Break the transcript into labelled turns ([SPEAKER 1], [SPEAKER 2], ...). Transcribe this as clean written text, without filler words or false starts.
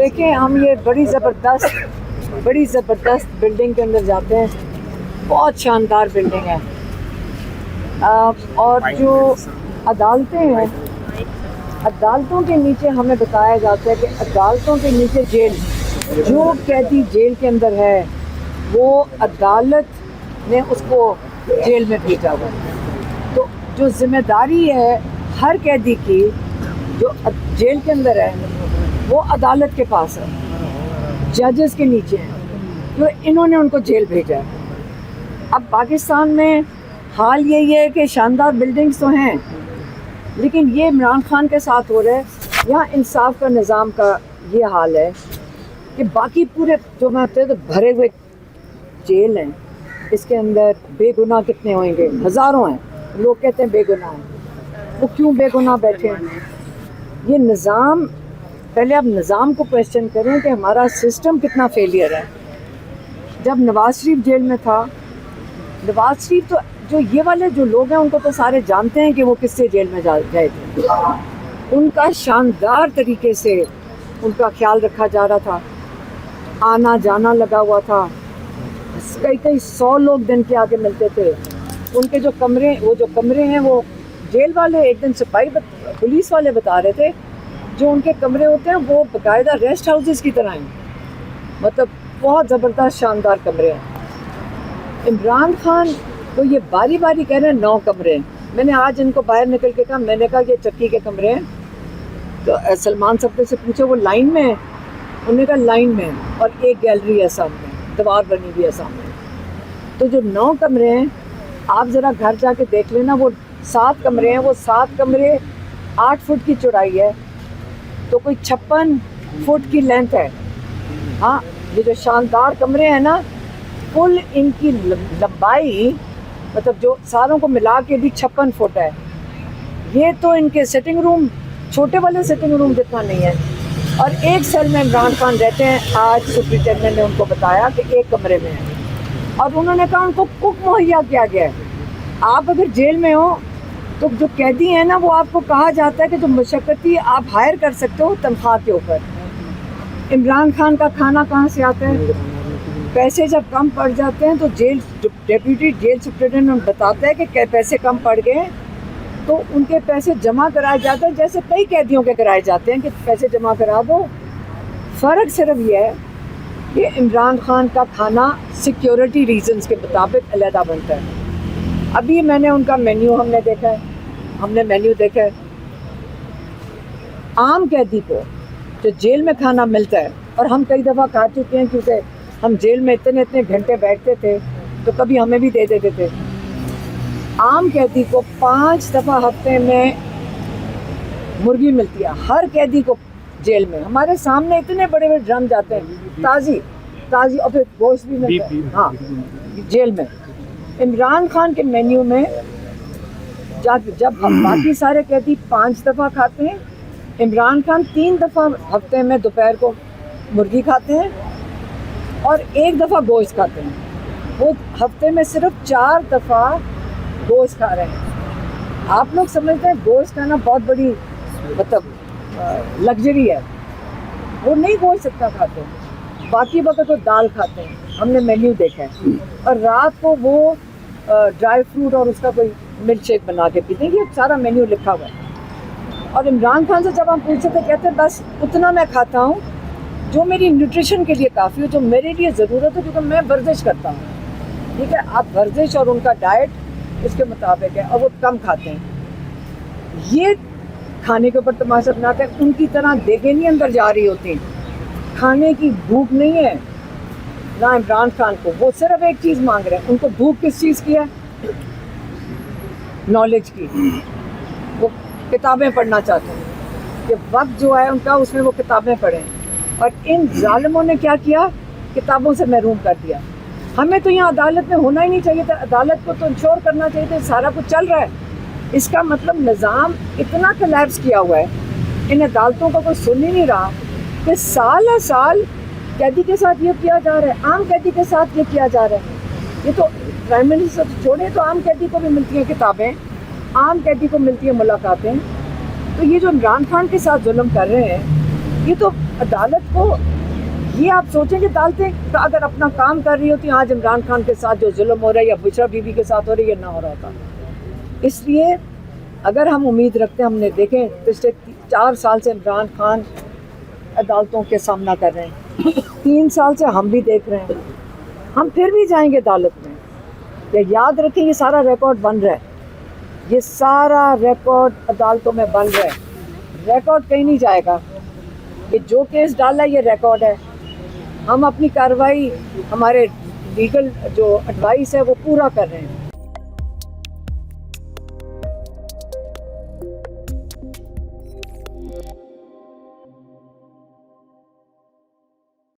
[SPEAKER 1] देखें, हम ये बड़ी ज़बरदस्त बिल्डिंग के अंदर जाते हैं। बहुत शानदार बिल्डिंग है। और जो अदालतें हैं, अदालतों के नीचे हमें बताया जाता है कि अदालतों के नीचे जेल, जो कैदी जेल के अंदर है वो अदालत ने उसको जेल में भेजा हुआ है। तो जो जिम्मेदारी है हर कैदी की जो जेल के अंदर है वो अदालत के पास है, जजेस के नीचे है, तो इन्होंने उनको जेल भेजा है। अब पाकिस्तान में हाल यही है कि शानदार बिल्डिंग्स तो हैं, लेकिन ये इमरान खान के साथ हो रहा है। यहाँ इंसाफ का निज़ाम का ये हाल है कि बाकी पूरे जो मैं तो भरे हुए जेल हैं, इसके अंदर बेगुनाह कितने होंगे? हज़ारों हैं। लोग कहते हैं बेगुनाह हैं, वो क्यों बेगुनाह बैठे हैं? ये निज़ाम, पहले आप निज़ाम को क्वेश्चन करें कि हमारा सिस्टम कितना फेलियर है। जब नवाज शरीफ जेल में था, नवाज शरीफ तो जो ये वाले जो लोग हैं उनको तो सारे जानते हैं कि वो किससे जेल में गए थे। उनका शानदार तरीके से उनका ख्याल रखा जा रहा था, आना जाना लगा हुआ था। कई 100 लोग दिन के आगे मिलते थे। उनके जो कमरे हैं वो जेल वाले, एक दिन सिपाही पुलिस वाले बता रहे थे, जो उनके कमरे होते हैं वो बाकायदा रेस्ट हाउसेस की तरह हैं। मतलब बहुत ज़बरदस्त शानदार कमरे हैं। इमरान खान तो ये बारी बारी कह रहे हैं 9 कमरे हैं। मैंने आज इनको बाहर निकल के कहा, मैंने कहा ये चक्की के कमरे हैं। तो सलमान साहब से पूछे वो लाइन में है? उन्होंने कहा लाइन में है, और एक गैलरी है सामने, दीवार बनी हुई है सामने। तो जो 9 कमरे हैं, आप ज़रा घर जाके देख लेना, वो 7 कमरे हैं। वो 7 कमरे 8 फुट की चौड़ाई है, तो कोई 56 फुट की लेंथ है। हाँ, ये जो शानदार कमरे हैं ना, कुल इनकी लंबाई मतलब जो सारों को मिला के भी 56 फुट है। ये तो इनके सिटिंग रूम, छोटे वाले सिटिंग रूम जितना नहीं है। और एक सेल में इमरान खान रहते हैं। आज सुप्रिटेंडेंट ने उनको बताया कि एक कमरे में है, और उन्होंने कहा उनको कुक मुहैया किया गया है। आप अगर जेल में हो तो जो कैदी हैं ना, वो आपको कहा जाता है कि जो मशक्क़ती आप हायर कर सकते हो तनख्वाह के ऊपर। इमरान खान का खाना कहाँ से आता है? पैसे जब कम पड़ जाते हैं तो डेप्यूटी जेल सुप्रिटेंडेंट बताता है कि पैसे कम पड़ गए, तो उनके पैसे जमा कराए जाते हैं, जैसे कई कैदियों के कराए जाते हैं कि पैसे जमा करा दो। फ़र्क सिर्फ ये है कि इमरान खान का खाना सिक्योरिटी रीजंस के मुताबिक अलहदा बनता है। अभी मैंने उनका मेन्यू हमने देखा है। आम कैदी को जो जेल में खाना मिलता है, और हम कई दफ़ा खा चुके हैं क्योंकि हम जेल में इतने घंटे बैठते थे, तो कभी हमें भी दे देते थे। आम कैदी को 5 दफ़ा हफ्ते में मुर्गी मिलती है, हर कैदी को जेल में। हमारे सामने इतने बड़े बड़े ड्रम जाते हैं, ताज़ी, और फिर गोश्त भी मिलता है। हाँ, जेल में। इमरान खान के मेन्यू में जब बाकी सारे कैदी 5 दफ़ा खाते हैं, इमरान खान 3 दफ़ा हफ्ते में दोपहर को मुर्गी खाते हैं और 1 दफ़ा गोश्त खाते हैं। वो हफ्ते में सिर्फ 4 दफ़ा गोश्त खा रहे हैं। आप लोग समझते हैं गोश्त खाना बहुत बड़ी मतलब लग्जरी है। वो नहीं गोश्त इतना खाते हैं, बाकी वक्त तो दाल खाते हैं। हमने मेन्यू देखा है। और रात को वो ड्राई फ्रूट और उसका कोई मिल्क शेक बना के पीते हैं। ये सारा मेन्यू लिखा हुआ है। और इमरान खान से जब हम पूछते थे, कहते हैं बस उतना मैं खाता हूँ जो मेरी न्यूट्रिशन के लिए काफ़ी हो, जो मेरे लिए ज़रूरत है, क्योंकि मैं वर्जिश करता हूँ। ठीक है, आप वर्जिश और उनका डाइट इसके मुताबिक है, और वो कम खाते हैं। ये खाने के ऊपर तमाशा बनाते हैं। उनकी तरह देखें नहीं अंदर जा रही होती, खाने की भूख नहीं है ना इमरान खान को। वो सिर्फ एक चीज़ मांग रहे हैं। उनको भूख किस चीज़ की है? नॉलेज की। वो किताबें पढ़ना चाहते हैं कि वक्त जो है उनका उसमें वो किताबें पढ़ें। और इन जालिमों ने क्या किया? किताबों से महरूम कर दिया। हमें तो यहाँ अदालत में होना ही नहीं चाहिए था। अदालत को तो इंश्योर करना चाहिए था सारा कुछ चल रहा है। इसका मतलब निज़ाम इतना कोलैप्स किया हुआ है, इन अदालतों को कोई सुन ही नहीं रहा कि साल हर साल कैदी के साथ ये किया जा रहा है, आम कैदी के साथ ये किया जा रहा है। ये तो प्राइम मिनिस्टर छोड़े तो आम कैदी को भी मिलती हैं किताबें, आम कैदी को मिलती है मुलाकातें। तो ये जो इमरान खान के साथ जुल्म कर रहे हैं, ये तो अदालत को ये आप सोचें कि अदालतें अगर अपना काम कर रही होती, आज इमरान खान के साथ जो जुल्म हो रहा है या बुशरा बीबी के साथ हो रही है, ना हो रहा था। इसलिए अगर हम उम्मीद रखते हैं, हमने देखें पिछले 4 साल से इमरान खान अदालतों के सामना कर रहे हैं, 3 साल से हम भी देख रहे हैं, हम फिर भी जाएंगे अदालत में। ये याद रखें, ये सारा रिकॉर्ड बन रहा है, ये सारा रिकॉर्ड अदालतों में बन रहा है, रिकॉर्ड कहीं नहीं जाएगा। ये जो केस डाला ये रिकॉर्ड है। हम अपनी कार्रवाई, हमारे लीगल जो एडवाइस है वो पूरा कर रहे हैं।